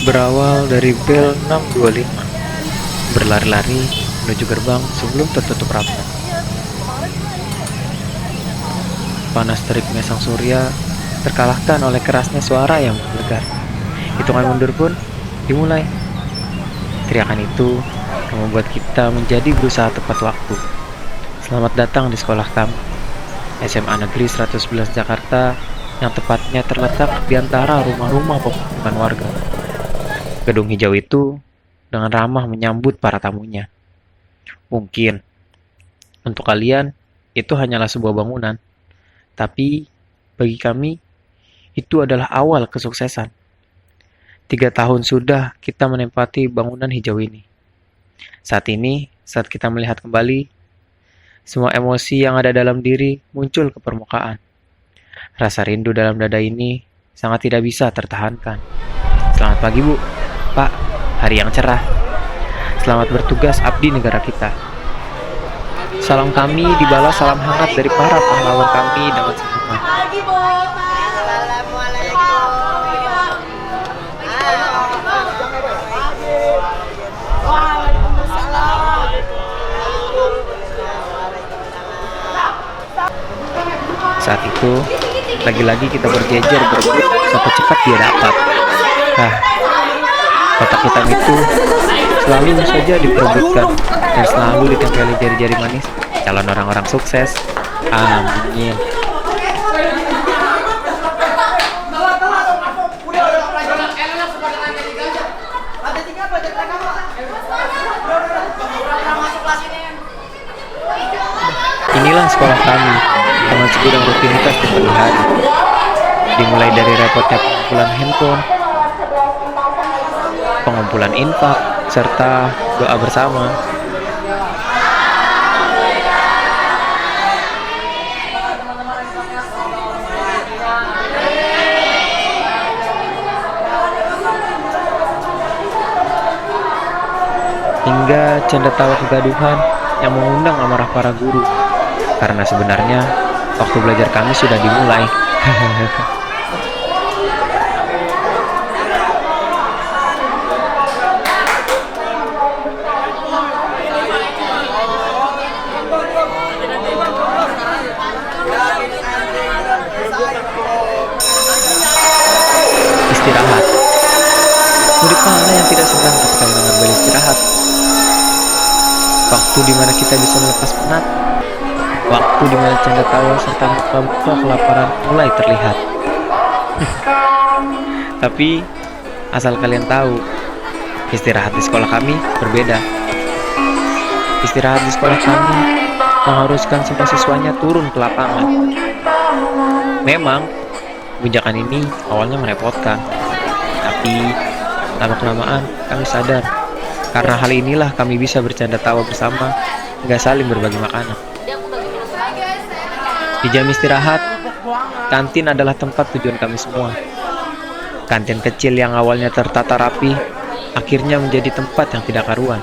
Berawal dari bel 6.25, berlari-lari menuju gerbang sebelum tertutup rapat. Panas teriknya sang surya terkalahkan oleh kerasnya suara yang menggelegar. Hitungan mundur pun dimulai. Teriakan itu yang membuat kita menjadi berusaha tepat waktu. Selamat datang di sekolah kami, SMA Negeri 111 Jakarta, yang tepatnya terletak di antara rumah-rumah pemukiman warga. Gedung hijau itu dengan ramah menyambut para tamunya. Mungkin untuk kalian itu hanyalah sebuah bangunan, tapi bagi kami itu adalah awal kesuksesan. 3 tahun sudah kita menempati bangunan hijau ini. Saat ini, saat kita melihat kembali, semua emosi yang ada dalam diri muncul ke permukaan. Rasa rindu dalam dada ini sangat tidak bisa tertahankan. Selamat pagi, Bu. Pak, hari yang cerah. Selamat bertugas abdi negara kita. Salam kami dibalas salam hangat dari para pahlawan kami dengan senyuman. Saat itu, lagi-lagi kita berjejer berebut sampai cepat dia dapat. Kotak hitam itu selalu saja diperebutkan dan selalu ditempeli jari-jari manis calon orang-orang sukses. Amin. Inilah sekolah kami dengan segudang rutinitas di pagi hari. Dimulai dari repotnya pengumpulan handphone, pengumpulan infak, serta doa bersama. Hingga canda tawa kegaduhan yang mengundang amarah para guru. Karena sebenarnya waktu belajar kami sudah dimulai. Istirahat. Murid mana yang tidak senang ketika mendengar bel istirahat? Waktu dimana kita bisa melepas penat. Waktu dimana canda tawa serta muka-muka kelaparan mulai terlihat. Tapi asal kalian tahu, istirahat di sekolah kami berbeda. Istirahat di sekolah kami mengharuskan semua siswanya turun ke lapangan. Memang kebijakan ini awalnya merepotkan, tapi lama-kelamaan kami sadar karena hal inilah kami bisa bercanda tawa bersama hingga saling berbagi makanan. Di jam istirahat, kantin adalah tempat tujuan kami semua. Kantin kecil yang awalnya tertata rapi, akhirnya menjadi tempat yang tidak karuan.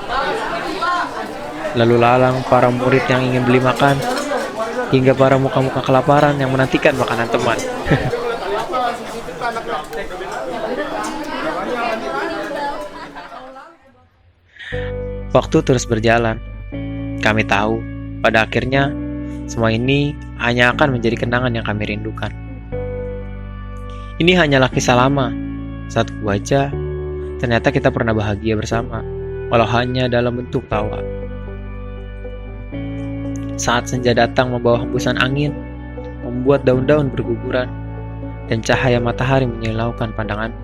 Lalu lalang para murid yang ingin beli makan, hingga para muka-muka kelaparan yang menantikan makanan teman. Waktu terus berjalan. Kami tahu, pada akhirnya semua ini hanya akan menjadi kenangan yang kami rindukan. Ini hanyalah kisah lama. Saat kubaca, ternyata kita pernah bahagia bersama, walau hanya dalam bentuk tawa. Saat senja datang membawa hembusan angin, membuat daun-daun berguguran, dan cahaya matahari menyilaukan pandangan,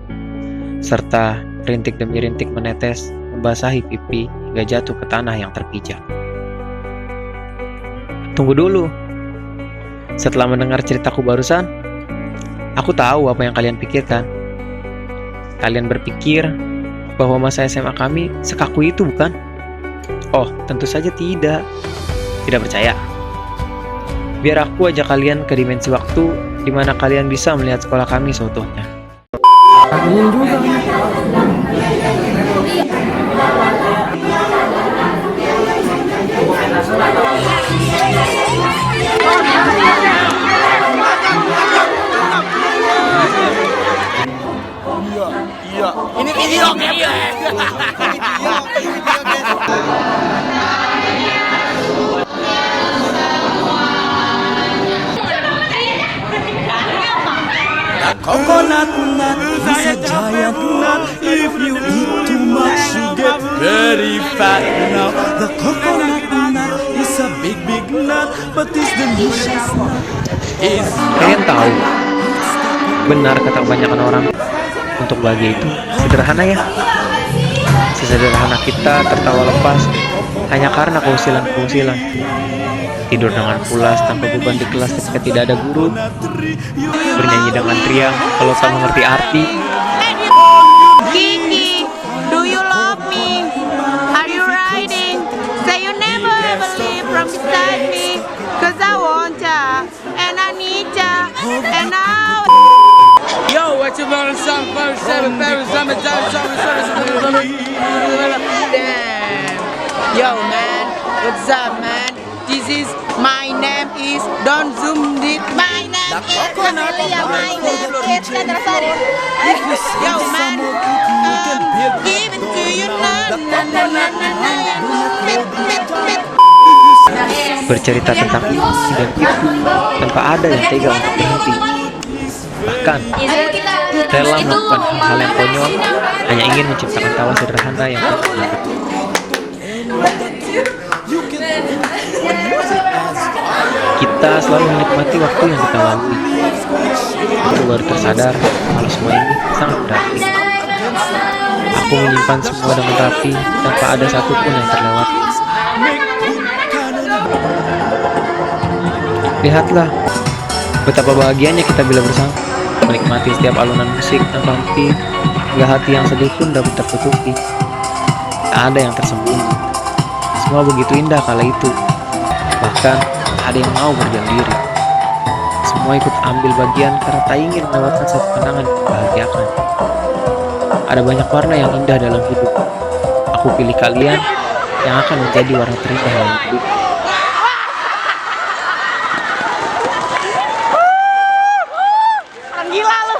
serta rintik demi rintik menetes, membasahi pipi hingga jatuh ke tanah yang terpijak. Tunggu dulu. Setelah mendengar ceritaku barusan, aku tahu apa yang kalian pikirkan. Kalian berpikir bahwa masa SMA kami sekaku itu, bukan? Oh, tentu saja tidak. Tidak percaya? Biar aku ajak kalian ke dimensi waktu di mana kalian bisa melihat sekolah kami seutuhnya. Ingin juga. Iya. Ini Coconut nut is a giant nut. If you eat too much, you get very fat. Now the coconut nut is a big nut, but this delicious nut is. Kalian tahu, benar kata kebanyakan orang, untuk bahagia itu sederhana ya. Sesederhana kita tertawa lepas hanya karena keusilan-keusilan. Tidur dengan pulas tanpa beban di kelas ketika tidak ada guru. Bernyanyi dengan riang kalau tak mengerti arti. Kiki, do you love me? Are you riding? Say you never ever leave from beside me. Cause I want ya, and I need ya, and I... Yo, what's your phone? Song 47, Paris, I'm a Damn. Yo, man, what's up, man? This is my name is Don't Zoom it. My name is Amelia, my name is Chandrasari. Yo, man, give it to you now. Bercerita tentang ini dan itu tanpa ada yang tega untuk berhenti. Bahkan rela melakukan hal yang konyol hanya ingin menciptakan tawa sederhana yang terkenal. Kita selalu menikmati waktu yang kita lalui. Aku baru tersadar kalau semua ini sangat berarti. Aku menyimpan semua dengan rapi tanpa ada satupun yang terlewati. Lihatlah betapa bahagianya kita bila bersama, menikmati setiap alunan musik tanpa henti, hingga hati yang sedih pun dapat tertutupi. Tak ada yang tersembunyi. Semua begitu indah kala itu. Bahkan ada yang mau berdiam diri. Semua ikut ambil bagian karena tak ingin melewatkan satu kenangan yang membahagiakan. Ada banyak warna yang indah dalam hidup. Aku pilih kalian yang akan menjadi warna terindah dalam hidup. Gila lu.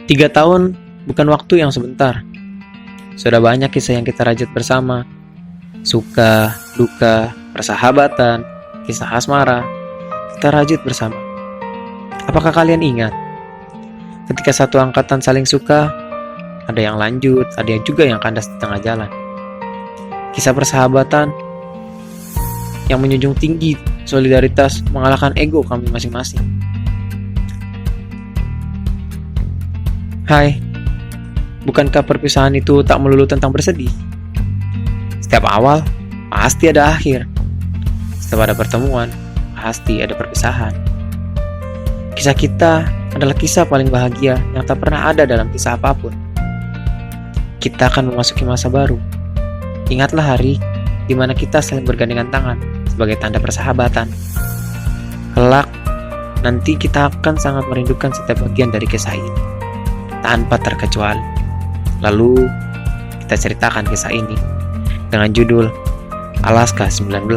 Tiga tahun bukan waktu yang sebentar. Sudah banyak kisah yang kita rajut bersama. Suka, duka, persahabatan, kisah asmara. Kita rajut bersama. Apakah kalian ingat? Ketika satu angkatan saling suka, ada yang lanjut, ada yang juga yang kandas di tengah jalan. Kisah persahabatan yang menjunjung tinggi solidaritas mengalahkan ego kami masing-masing. Hai, bukankah perpisahan itu tak melulu tentang bersedih? Setiap awal, pasti ada akhir. Setiap ada pertemuan, pasti ada perpisahan. Kisah kita adalah kisah paling bahagia yang tak pernah ada dalam kisah apapun. Kita akan memasuki masa baru. Ingatlah hari di mana kita saling bergandengan tangan sebagai tanda persahabatan. Kelak, nanti kita akan sangat merindukan setiap bagian dari kisah ini. Tanpa terkecuali. Lalu kita ceritakan kisah ini dengan judul Alaska 19.